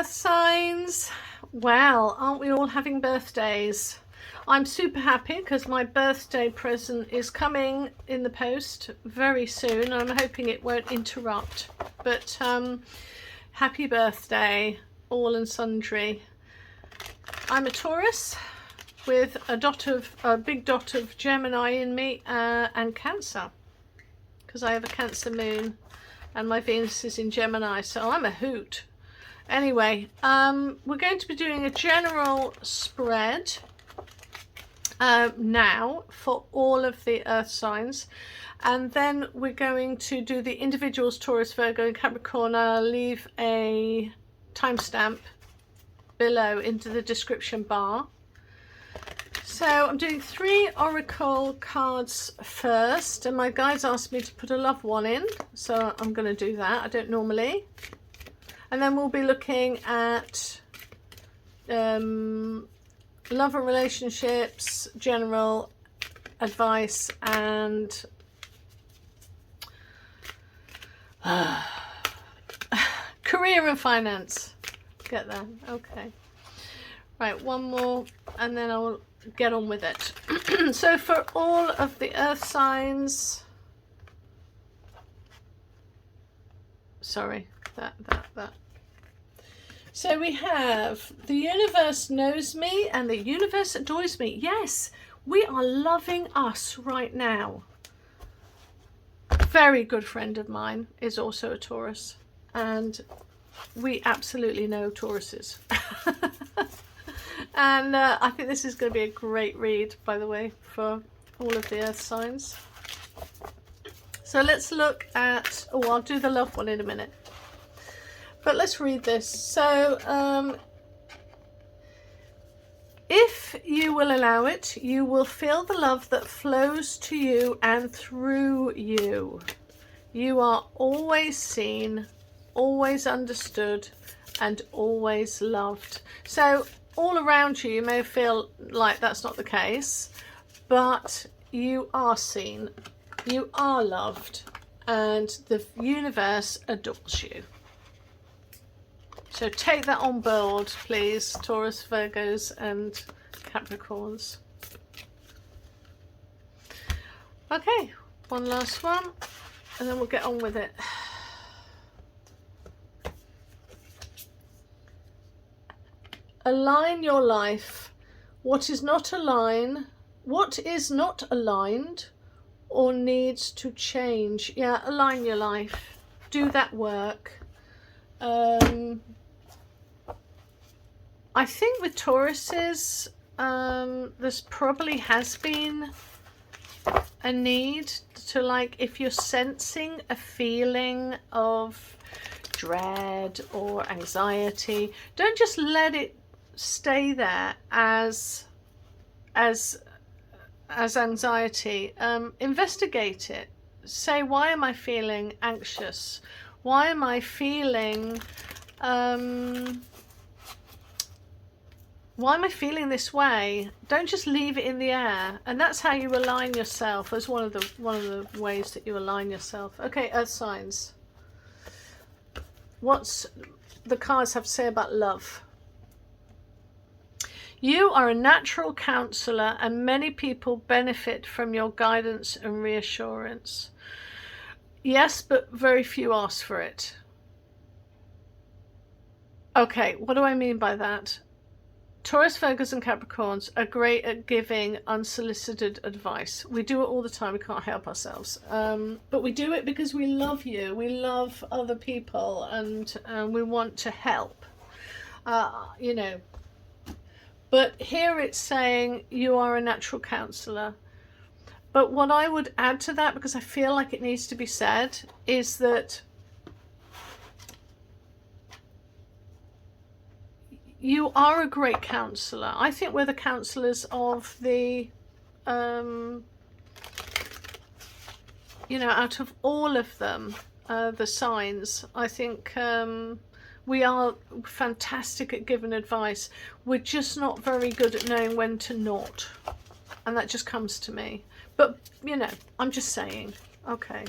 Earth signs. Well, aren't we all having birthdays? I'm super happy because my birthday present is coming in the post very soon. I'm hoping it won't interrupt. But happy birthday, all and sundry. I'm a Taurus with a big dot of Gemini in me and Cancer, because I have a Cancer moon and my Venus is in Gemini, so I'm a hoot. Anyway, we're going to be doing a general spread now for all of the earth signs, and then we're going to do the individuals, Taurus, Virgo and Capricorn. I'll leave a timestamp below into the description bar. So I'm doing 3 oracle cards first, and my guides asked me to put a love one in, so I'm going to do that. I don't normally. And then we'll be looking at love and relationships, general advice, and career and finance. Get there. Okay. Right, one more and then I'll get on with it. So for all of the earth signs, sorry, that. So we have the universe knows me and the universe adores me. Yes, we are loving us right now. A very good friend of mine is also a Taurus, and we absolutely know Tauruses. And I think this is going to be a great read, by the way, for all of the earth signs. So let's look at, oh, I'll do the love one in a minute. But let's read this. So, if you will allow it, you will feel the love that flows to you and through you. You are always seen, always understood, and always loved. So, all around you, you may feel like that's not the case, but you are seen, you are loved, and the universe adores you. So take that on board, please, Taurus, Virgos and Capricorns. Okay, one last one, and then we'll get on with it. Align your life. What is not aligned or needs to change? Yeah, align your life. Do that work. I think with Tauruses, there's probably has been a need to, like, if you're sensing a feeling of dread or anxiety, don't just let it stay there as anxiety. Investigate it. Say, why am I feeling anxious? Why am I feeling this way? Don't just leave it in the air. And that's how you align yourself. As one of the ways that you align yourself. Okay, earth signs. What's the cards have to say about love? You are a natural counselor, and many people benefit from your guidance and reassurance. Yes, but very few ask for it. Okay, what do I mean by that? Taurus, Virgos and Capricorns are great at giving unsolicited advice. We do it all the time. We can't help ourselves. But we do it because we love you. We love other people, and we want to help. You know. But here it's saying you are a natural counsellor. But what I would add to that, because I feel like it needs to be said, is that you are a great counsellor. I think we're the counsellors of the, you know, out of all of them, the signs, I think we are fantastic at giving advice. We're just not very good at knowing when to not. And that just comes to me. But, you know, I'm just saying. Okay.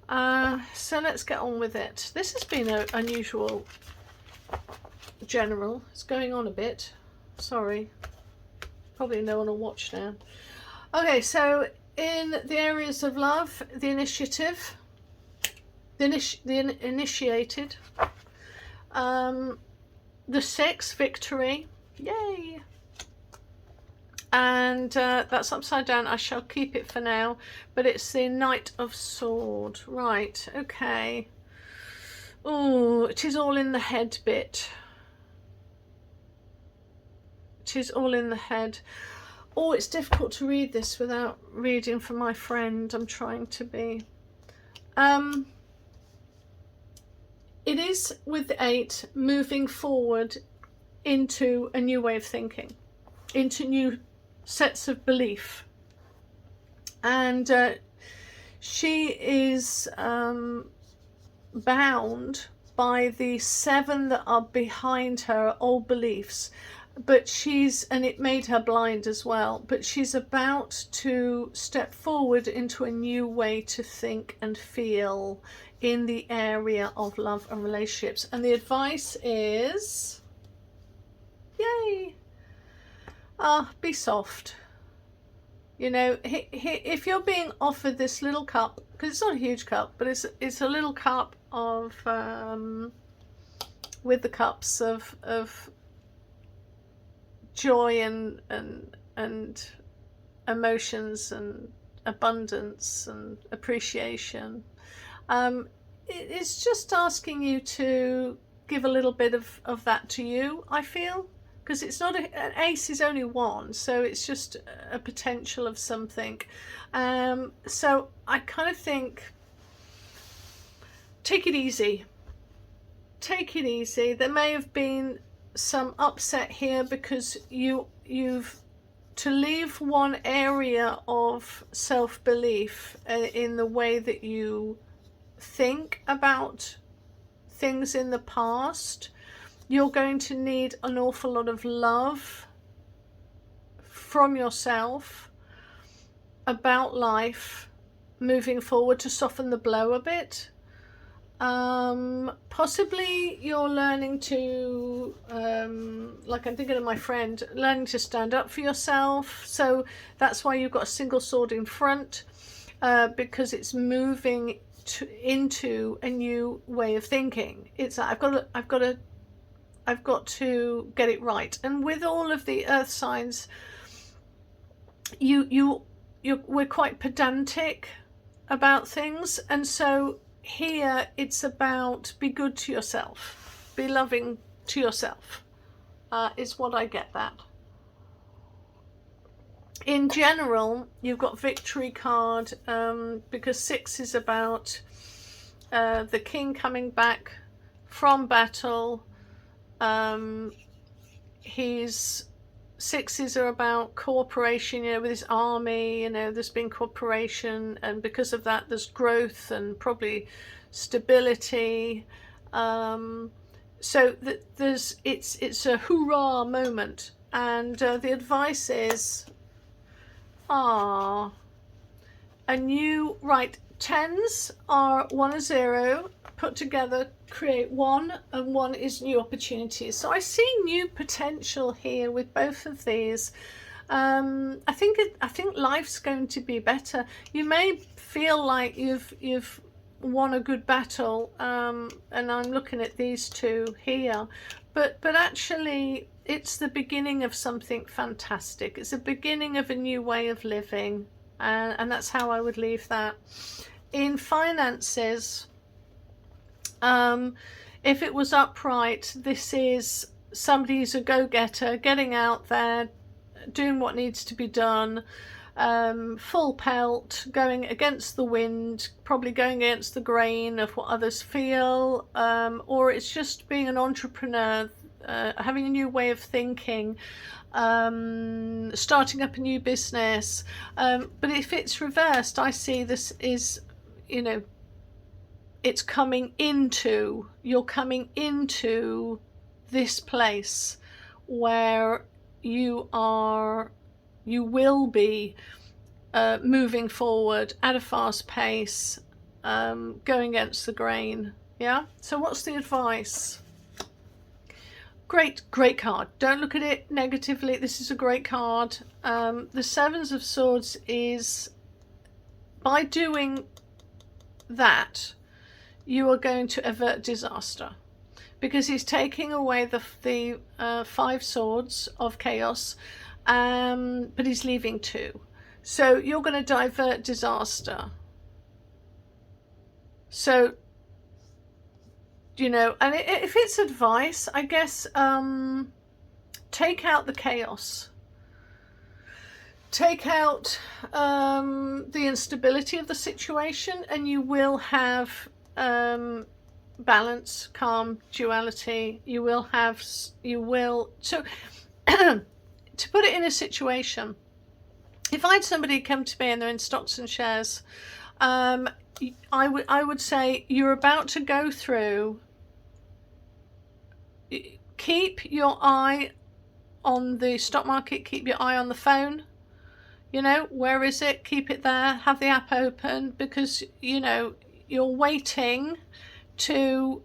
So let's get on with it. This has been an unusual general. It's going on a bit. Sorry. Probably no one will watch now. Okay, so in the areas of love, the initiative, the initiated, the 6, victory, yay. And that's upside down. I shall keep it for now, but it's the Knight of Sword. Right, okay. Oh, it is all in the head bit. It is all in the head. Oh, it's difficult to read this without reading for my friend. I'm trying to be. It is with the 8 moving forward into a new way of thinking, into new sets of belief. And she is bound by the 7 that are behind her old beliefs. But and it made her blind as well, but she's about to step forward into a new way to think and feel in the area of love and relationships. And the advice is, yay, be soft. You know, if you're being offered this little cup, because it's not a huge cup, but it's a little cup of, with the cups of joy and emotions and abundance and appreciation. It's just asking you to give a little bit of that to you, I feel, because it's not an ace is only 1, so it's just a potential of something. So I kind of think, take it easy. Take it easy. There may have been some upset here because you've to leave one area of self-belief in the way that you think about things in the past. You're going to need an awful lot of love from yourself about life moving forward to soften the blow a bit. Possibly you're learning to, like I'm thinking of my friend, learning to stand up for yourself. So that's why you've got a single sword in front, because it's moving into a new way of thinking. It's I've got to get it right. And with all of the earth signs, we're quite pedantic about things, and so here it's about be good to yourself, be loving to yourself, is what I get that. In general, you've got victory card, because 6 is about the king coming back from battle. His 6s are about cooperation, you know, with his army. You know, there's been cooperation, and because of that there's growth and probably stability. So it's a hoorah moment, and the advice is a new, right, 10s are 1 and 0 put together create 1, and 1 is new opportunities. So I see new potential here with both of these. I think life's going to be better. You may feel like you've won a good battle, and I'm looking at these 2 here, but actually it's the beginning of something fantastic. It's the beginning of a new way of living, and that's how I would leave that. In finances, if it was upright, this is somebody who's a go-getter, getting out there, doing what needs to be done, full pelt, going against the wind, probably going against the grain of what others feel, or it's just being an entrepreneur, having a new way of thinking, starting up a new business. But if it's reversed, I see this is, you know, it's coming into, you're coming into this place where you will be moving forward at a fast pace, going against the grain. Yeah, so what's the advice? Great card. Don't look at it negatively. This is a great card. The Sevens of Swords is, by doing that, you are going to avert disaster, because he's taking away the Five Swords of Chaos, but he's leaving 2. So you're going to divert disaster. So, you know, and if it's advice, I guess, take out the chaos. Take out the instability of the situation, and you will have balance, calm, duality. You will, so to put it in a situation, if I had somebody come to me and they're in stocks and shares, I would say, you're about to go through, keep your eye on the stock market, keep your eye on the phone. You know, where is it? Keep it there. Have the app open, because, you know, you're waiting to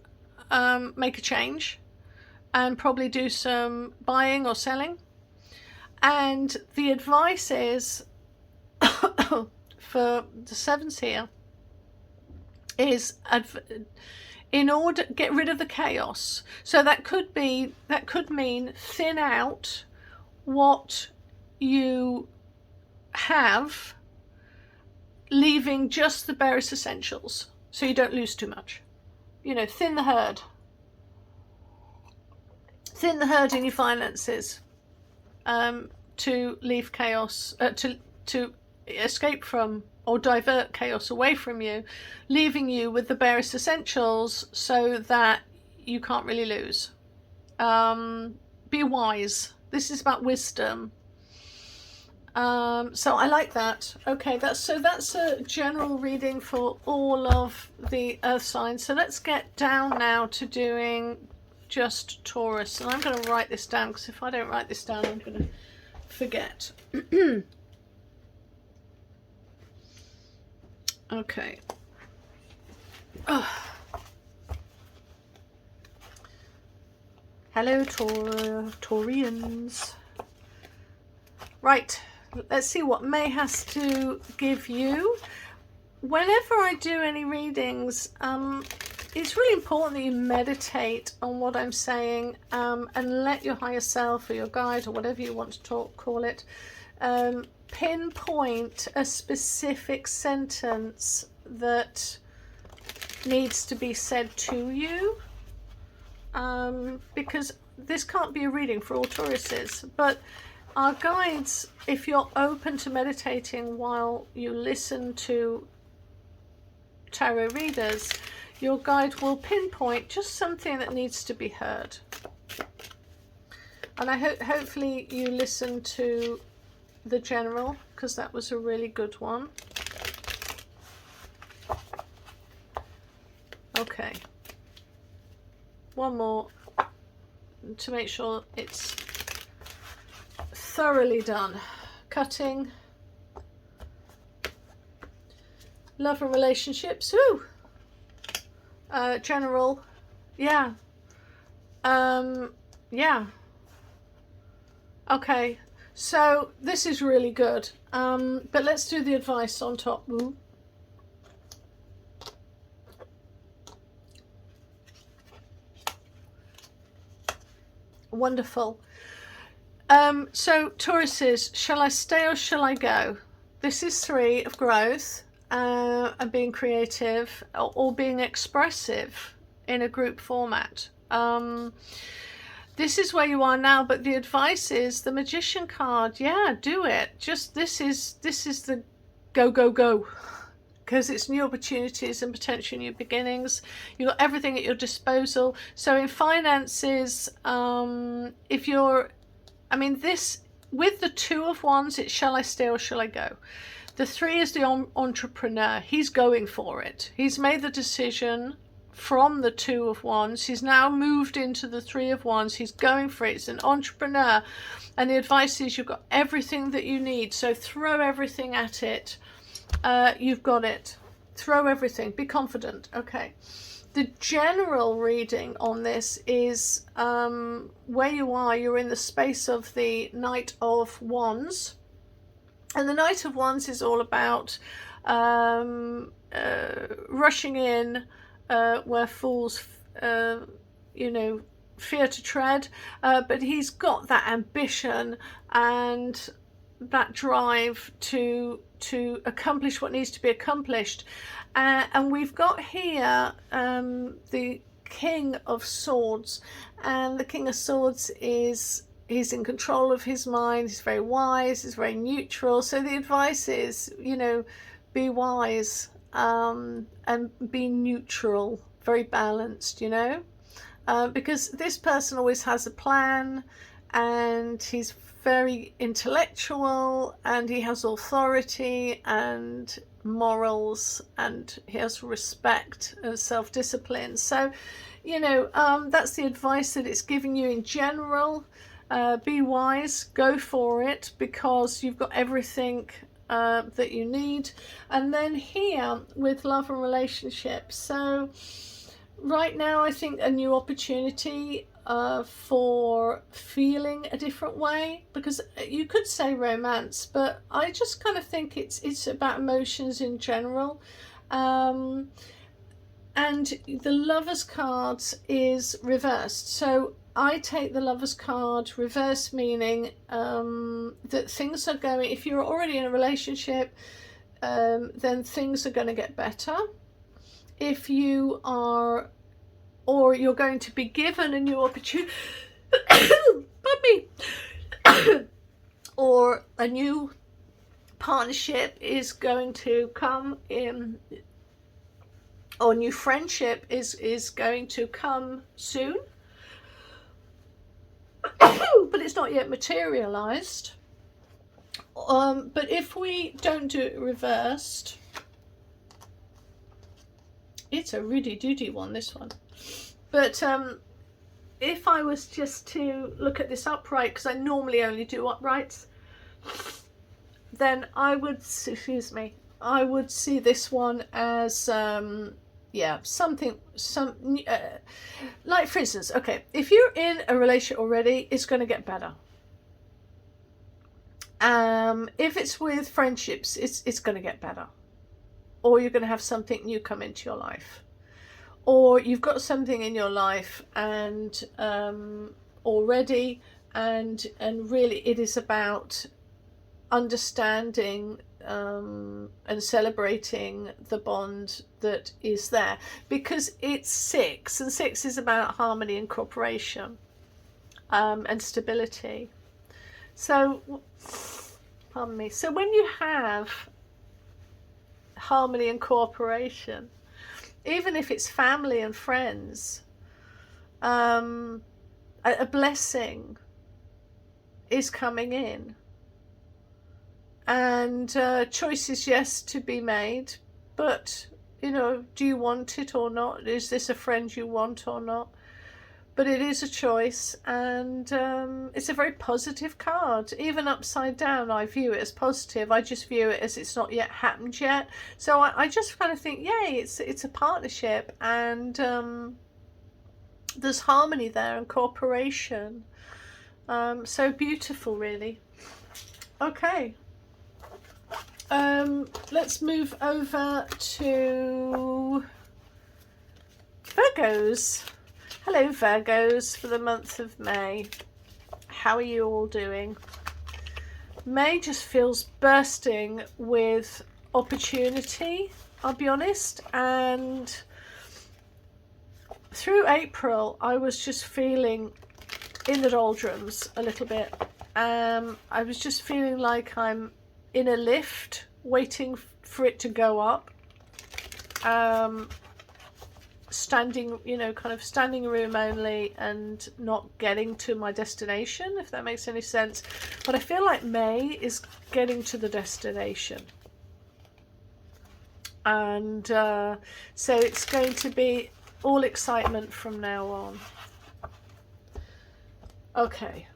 make a change and probably do some buying or selling. And the advice is for the Sevens here is, in order to get rid of the chaos. So that could mean thin out what you have, leaving just the barest essentials so you don't lose too much. You know, thin the herd in your finances, to leave chaos, to escape from or divert chaos away from you, leaving you with the barest essentials so that you can't really lose. Be wise. This is about wisdom. So I like that. Okay, that's a general reading for all of the earth signs. So let's get down now to doing just Taurus. And I'm going to write this down, because if I don't write this down, I'm going to forget. Okay. Oh. Hello, Taurians. Right, let's see what May has to give you. Whenever I do any readings, it's really important that you meditate on what I'm saying, and let your higher self or your guide or whatever you want to call it, pinpoint a specific sentence that needs to be said to you, because this can't be a reading for all Tauruses, but our guides, if you're open to meditating while you listen to tarot readers, your guide will pinpoint just something that needs to be heard. And I hopefully you listen to the general, because that was a really good one. Okay, one more to make sure it's thoroughly done. Cutting, love and relationships. Ooh. General, yeah. Yeah. Okay, so this is really good. But let's do the advice on top. Ooh. Wonderful. So Tauruses, shall I stay or shall I go? This is 3 of growth, and being creative or being expressive in a group format. This is where you are now, but the advice is the Magician card. Yeah, do it. Just this is the go, because it's new opportunities and potential new beginnings. You've got everything at your disposal. So in finances, if you're, I mean, this with the 2 of Wands, it's shall I stay or shall I go? The 3 is the entrepreneur. He's going for it. He's made the decision from the 2 of Wands. He's now moved into the 3 of Wands. He's going for it. He's an entrepreneur. And the advice is you've got everything that you need. So throw everything at it. You've got it. Throw everything. Be confident. Okay. The general reading on this is where you are, you're in the space of the Knight of Wands. And the Knight of Wands is all about rushing in where fools, you know, fear to tread. But he's got that ambition and that drive to accomplish what needs to be accomplished. And we've got here the King of Swords, and the King of Swords is, he's in control of his mind, he's very wise, he's very neutral. So the advice is, you know, be wise and be neutral, very balanced, you know, because this person always has a plan, and he's very intellectual, and he has authority and morals, and he has respect and self-discipline. So, you know, that's the advice that it's giving you in general. Be wise, go for it, because you've got everything that you need. And then here with love and relationships, so right now I think a new opportunity for feeling a different way, because you could say romance, but I just kind of think it's about emotions in general. And the Lovers cards is reversed, so I take the Lovers card reverse, meaning that things are going, if you're already in a relationship, then things are going to get better. If you are, or you're going to be given a new opportunity, or a new partnership is going to come in, or new friendship is going to come soon, but it's not yet materialized. But if we don't do it reversed, it's a really doody one, this one. But if I was just to look at this upright, because I normally only do uprights, then I would, excuse me, I would see this one as yeah, something, like for instance, okay, if you're in a relationship already, it's going to get better. If it's with friendships, it's going to get better, or you're going to have something new come into your life, or you've got something in your life and already, and really it is about understanding and celebrating the bond that is there, because it's 6, and 6 is about harmony and cooperation and stability. So, pardon me, so when you have harmony and cooperation, even if it's family and friends, a blessing is coming in. And choices, yes, to be made, but, you know, do you want it or not? Is this a friend you want or not? But it is a choice, and it's a very positive card. Even upside down, I view it as positive. I just view it as it's not yet happened yet. So I just kind of think, yay, it's a partnership, and there's harmony there and cooperation. So beautiful, really. Okay. Let's move over to Virgos. Hello Virgos, for the month of May. How are you all doing? May just feels bursting with opportunity, I'll be honest, and through April I was just feeling in the doldrums a little bit. I was just feeling like I'm in a lift waiting for it to go up, standing, you know, kind of standing room only, and not getting to my destination, if that makes any sense. But I feel like May is getting to the destination, and so it's going to be all excitement from now on. Okay.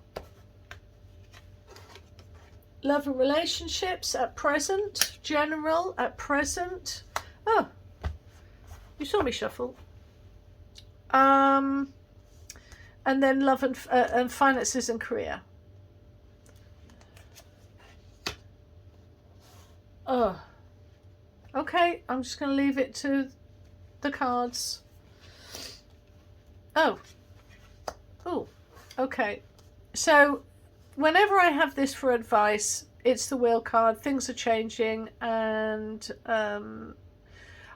Love and relationships at present, general at present. Oh, you saw me shuffle. And then love and finances and career. Oh, okay, I'm just going to leave it to the cards. Oh, okay. So whenever I have this for advice, it's the wheel card. Things are changing, and I'm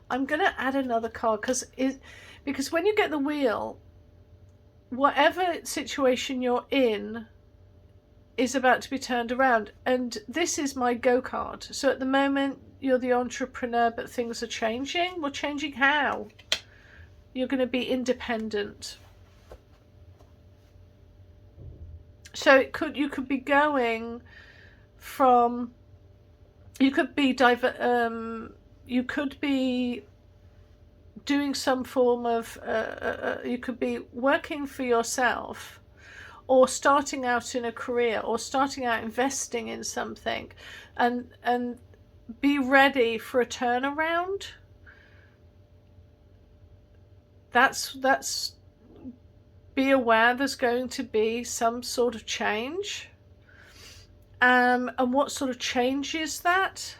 going to add another card because when you get the wheel, whatever situation you're in is about to be turned around, and this is my go card. So at the moment you're the entrepreneur, but things are changing. Well, changing how? You're going to be independent. So you could be going from, you could be doing some form of you could be working for yourself, or starting out in a career, or starting out investing in something, and be ready for a turnaround. That's be aware there's going to be some sort of change. And what sort of change is that?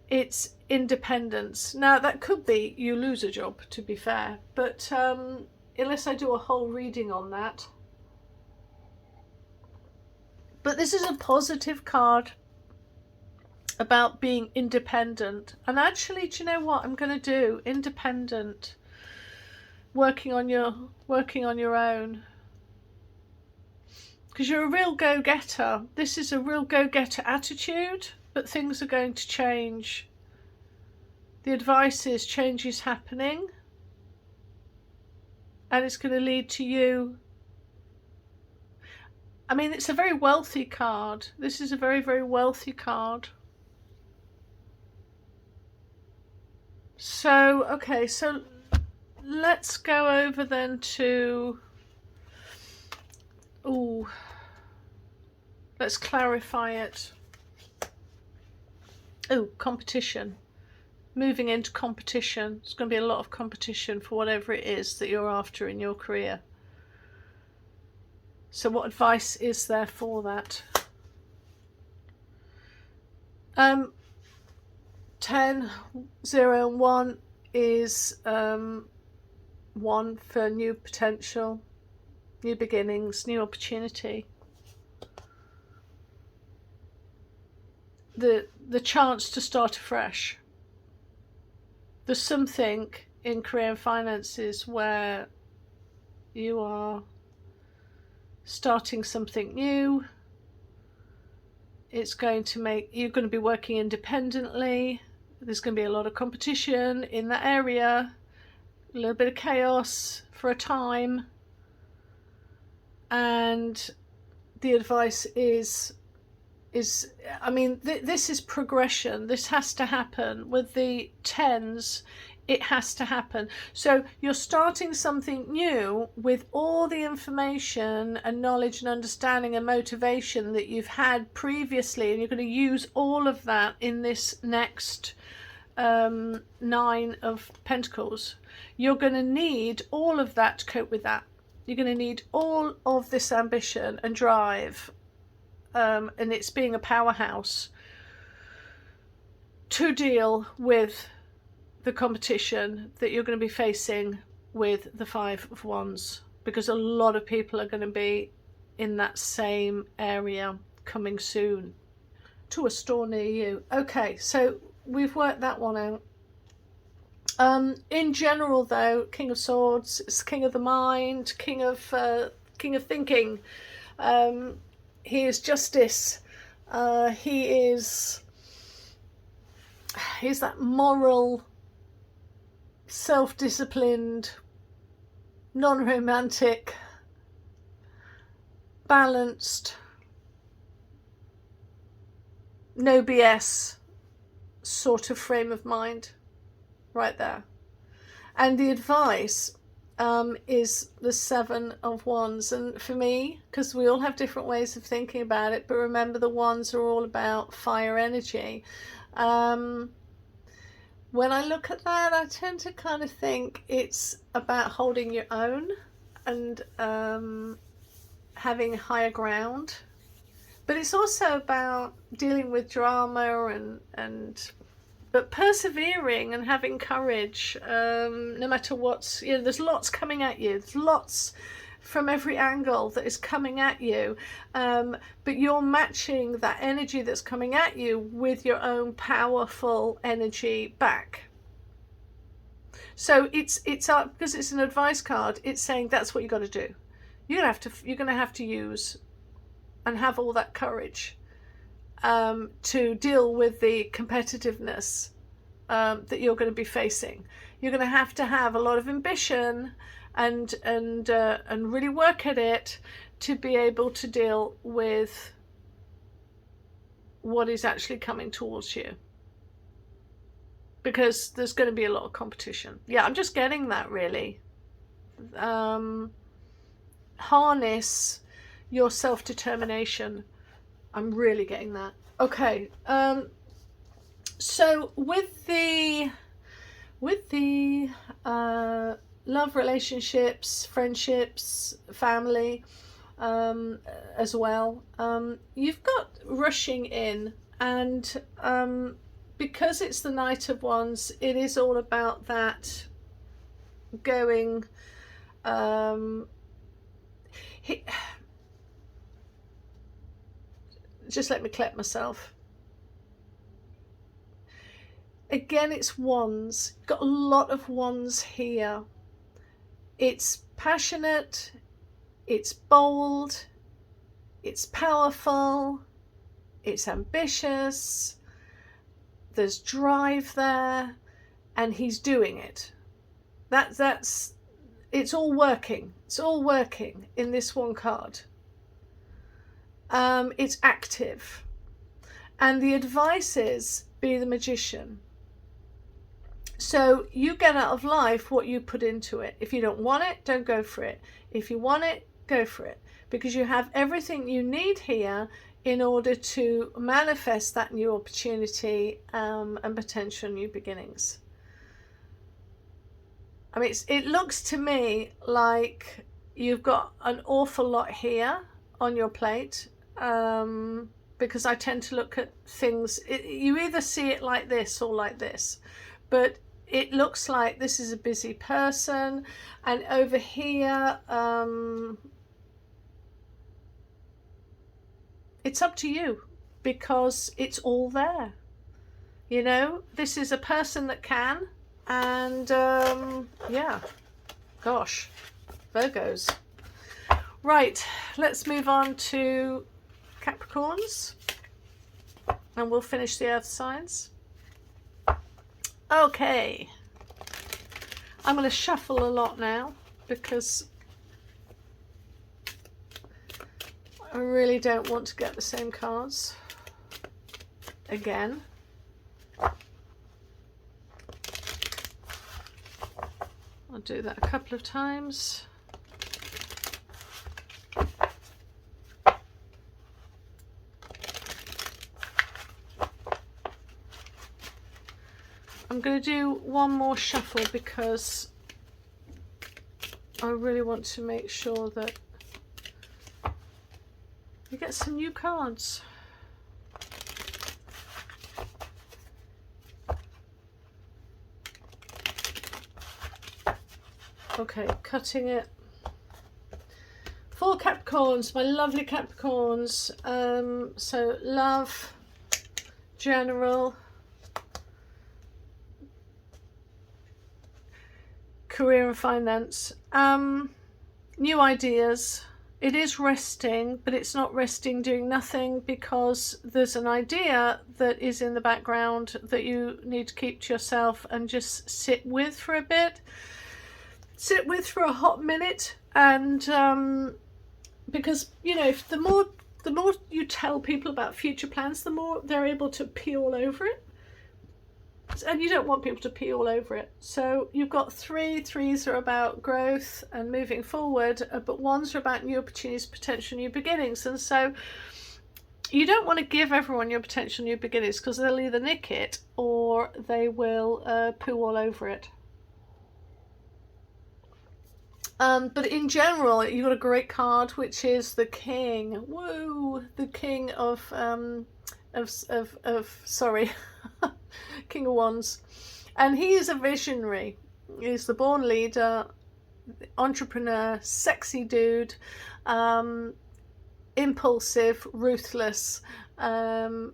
It's independence. Now that could be you lose a job, to be fair, but unless I do a whole reading on that. But this is a positive card about being independent. And actually, do you know what I'm going to do? Independent. Working on your own. Because you're a real go-getter. This is a real go-getter attitude, but things are going to change. The advice is change is happening, and it's going to lead to you. I mean, it's a very wealthy card. This is a very, very wealthy card. So, okay, so let's go over then to, let's clarify it. Competition. Moving into competition. There's going to be a lot of competition for whatever it is that you're after in your career. So what advice is there for that? 10, 0 and 1 is 1 for new potential, new beginnings, new opportunity. The chance to start afresh. There's something in career and finances where you are starting something new. It's going to make, you're going to be working independently. There's going to be a lot of competition in that area, a little bit of chaos for a time. And the advice is I mean, this is progression. This has to happen. With the 10s, it has to happen. So you're starting something new with all the information and knowledge and understanding and motivation that you've had previously, and you're going to use all of that in this next 9 of Pentacles. You're going to need all of that to cope with that. You're going to need all of this ambition and drive, and it's being a powerhouse to deal with the competition that you're going to be facing with the 5 of Wands, because a lot of people are going to be in that same area coming soon to a store near you. Okay, so we've worked that one out. In general though, King of Swords is king of the mind, king of thinking. He is justice. He's that moral, self-disciplined, non-romantic, balanced, no BS sort of frame of mind right there. And the advice is the 7 of Wands. And for me, because we all have different ways of thinking about it, but remember the Wands are all about fire energy. when I look at that, I tend to kind of think it's about holding your own and having higher ground. But it's also about dealing with drama but persevering and having courage, no matter what's, you know, there's lots coming at you. There's lots from every angle that is coming at you, but you're matching that energy that's coming at you with your own powerful energy back. So it's because it's an advice card, it's saying that's what you got to do. You're gonna have to use and have all that courage to deal with the competitiveness that you're going to be facing. You're going to have a lot of ambition and really work at it to be able to deal with what is actually coming towards you, because there's going to be a lot of competition. Yeah, I'm just getting that, really. Harness your self-determination. I'm really getting that. Okay, so with the love, relationships, friendships, family, as well, you've got rushing in, and because it's the Knight of Wands, it is all about that going, just let me collect myself. Again, it's wands. Got a lot of wands here. It's passionate, it's bold, it's powerful, it's ambitious, there's drive there, and he's doing it. That's it's all working. It's all working in this one card. It's active, and the advice is be the magician. So you get out of life what you put into it. If you don't want it, don't go for it. If you want it, go for it, because you have everything you need here in order to manifest that new opportunity and potential new beginnings. I mean, it looks to me like you've got an awful lot here on your plate, because I tend to look at things, you either see it like this or like this, but it looks like this is a busy person, and over here, it's up to you, because it's all there. You know, this is a person that can, and yeah, gosh, Virgos. Right, let's move on to Capricorns, and we'll finish the earth signs. Okay, I'm going to shuffle a lot now, because I really don't want to get the same cards again. I'll do that a couple of times. I'm going to do one more shuffle, because I really want to make sure that you get some new cards. Okay, cutting it. For Capricorns, my lovely Capricorns, so love, general, career and finance, new ideas. It is resting, but it's not resting doing nothing, because there's an idea that is in the background that you need to keep to yourself and just sit with for a bit, sit with for a hot minute, and because, you know, if the more you tell people about future plans, the more they're able to pee all over it. And you don't want people to pee all over it. So you've got threes are about growth and moving forward, but ones are about new opportunities, potential new beginnings. And so You don't want to give everyone your potential new beginnings, because they'll either nick it or they will poo all over it. But in general, you've got a great card, which is the King. Woo! The King of sorry, King of Wands, and he is a visionary. He's the born leader, entrepreneur, sexy dude, impulsive, ruthless, and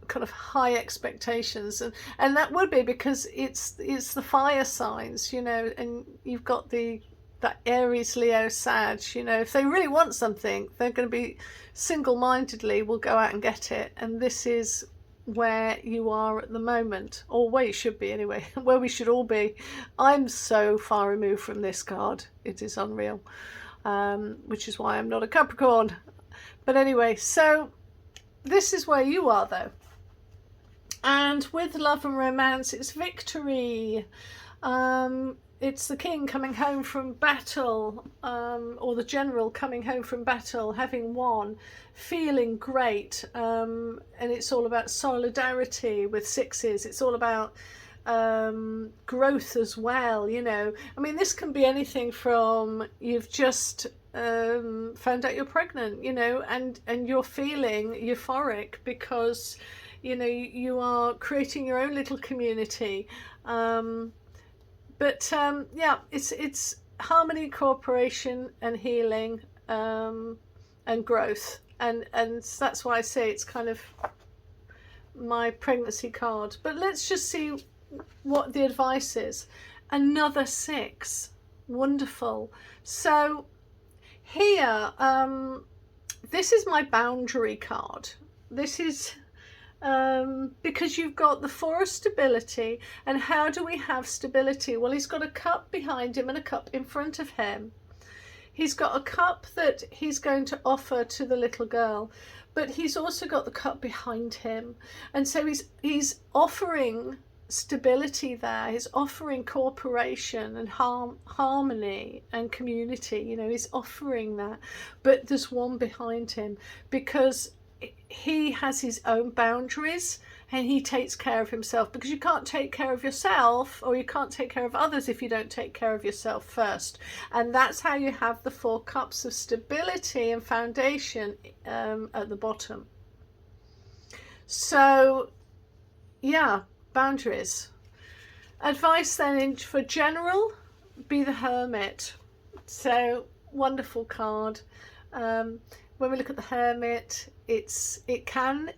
kind of high expectations, and that would be because it's the fire signs, you know, and you've got that Aries, Leo, Sag. You know, if they really want something, they're going to be single-mindedly will go out and get it, and this is where you are at the moment, or where you should be anyway, where we should all be. I'm so far removed from this card, it is unreal, which is why I'm not a Capricorn. But anyway, so this is where you are though. And with love and romance, it's victory. It's the king coming home from battle, or the general coming home from battle, having won, feeling great. And it's all about solidarity with sixes. It's all about growth as well, you know. I mean, this can be anything from you've just found out you're pregnant, you know, and you're feeling euphoric because, you know, you are creating your own little community. But yeah, it's harmony, cooperation, and healing, and growth, and that's why I say it's kind of my pregnancy card. But let's just see what the advice is. Another 6, wonderful. So here, this is my boundary card. This is because you've got the 4 of stability, and how do we have stability? Well, he's got a cup behind him and a cup in front of him. He's got a cup that he's going to offer to the little girl, but he's also got the cup behind him, and so he's offering stability there. He's offering cooperation and harmony and community, you know, he's offering that. But there's one behind him because he has his own boundaries and he takes care of himself, because you can't take care of yourself, or you can't take care of others if you don't take care of yourself first. And that's how you have the 4 cups of stability and foundation at the bottom. So yeah, boundaries. Advice then for general, be the Hermit. So wonderful card. When we look at the Hermit, it can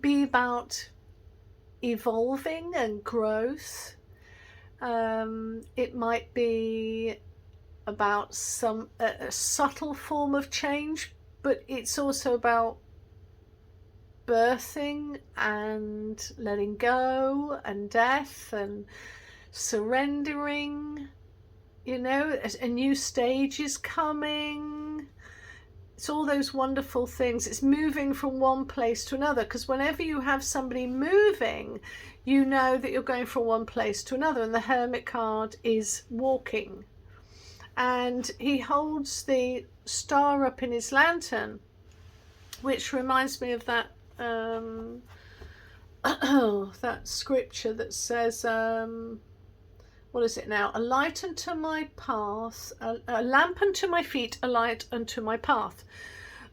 be about evolving and growth. It might be about a subtle form of change, but it's also about birthing and letting go and death and surrendering. You know, a new stage is coming. It's all those wonderful things. It's moving from one place to another, because whenever you have somebody moving, you know that you're going from one place to another, and the Hermit card is walking. And he holds the star up in his lantern, which reminds me of that that scripture that says, what is it now? A light unto my path, a lamp unto my feet, a light unto my path.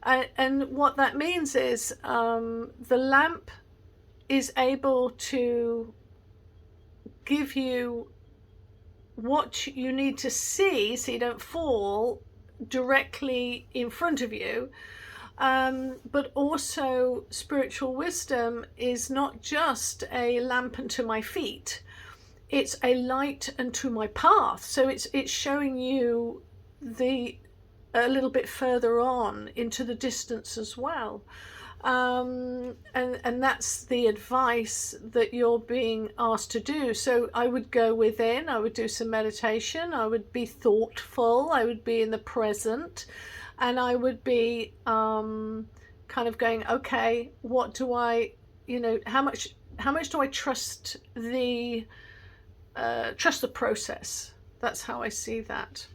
And what that means is the lamp is able to give you what you need to see so you don't fall directly in front of you. But also spiritual wisdom is not just a lamp unto my feet. It's a light unto my path. So it's showing you a little bit further on into the distance as well. And that's the advice that you're being asked to do. So I would go within, I would do some meditation, I would be thoughtful, I would be in the present, and I would be kind of going, okay, what do I, you know, how much do I trust the process? That's how I see that.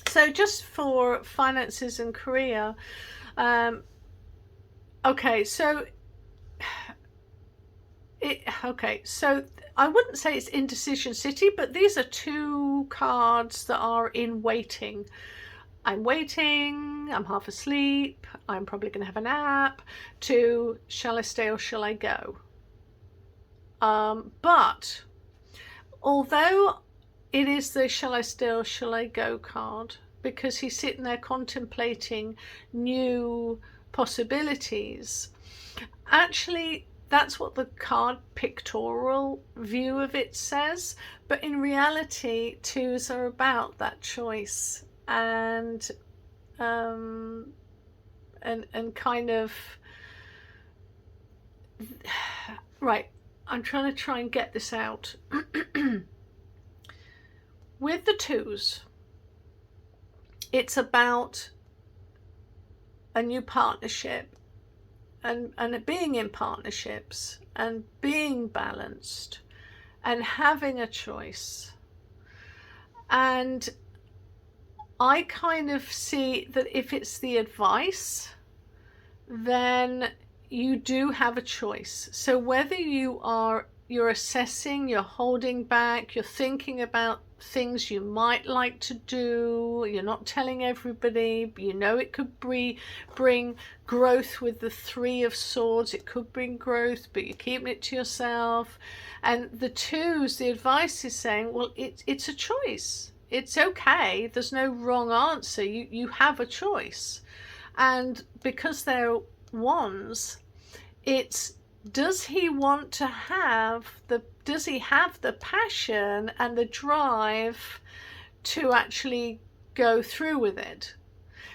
So just for finances and career, Okay, so so I wouldn't say it's Indecision City, but these are two cards that are in waiting. I'm waiting, I'm half asleep, I'm probably going to have a nap, to shall I stay or shall I go? But although it is the shall I stay or shall I go card, because he's sitting there contemplating new possibilities, actually that's what the card pictorial view of it says, but in reality twos are about that choice and kind of right. I'm trying to get this out. With the twos, it's about a new partnership and being in partnerships and being balanced and having a choice. And I kind of see that if it's the advice, then you do have a choice. So whether you're assessing, you're holding back, you're thinking about things you might like to do, you're not telling everybody, you know it could bring growth with the Three of Swords, it could bring growth, but you're keeping it to yourself. And the twos, the advice is saying, well, it's a choice. It's okay. There's no wrong answer. You have a choice. And because they're wands, it's, does he have the passion and the drive to actually go through with it?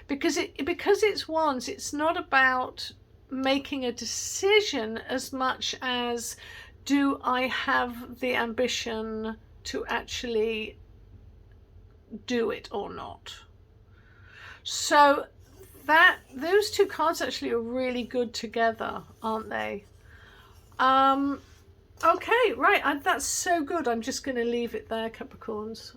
Because it's wands, it's not about making a decision as much as, do I have the ambition to actually do it or not? So those two cards actually are really good together, aren't they? Okay, right, that's so good. I'm just going to leave it there, Capricorns.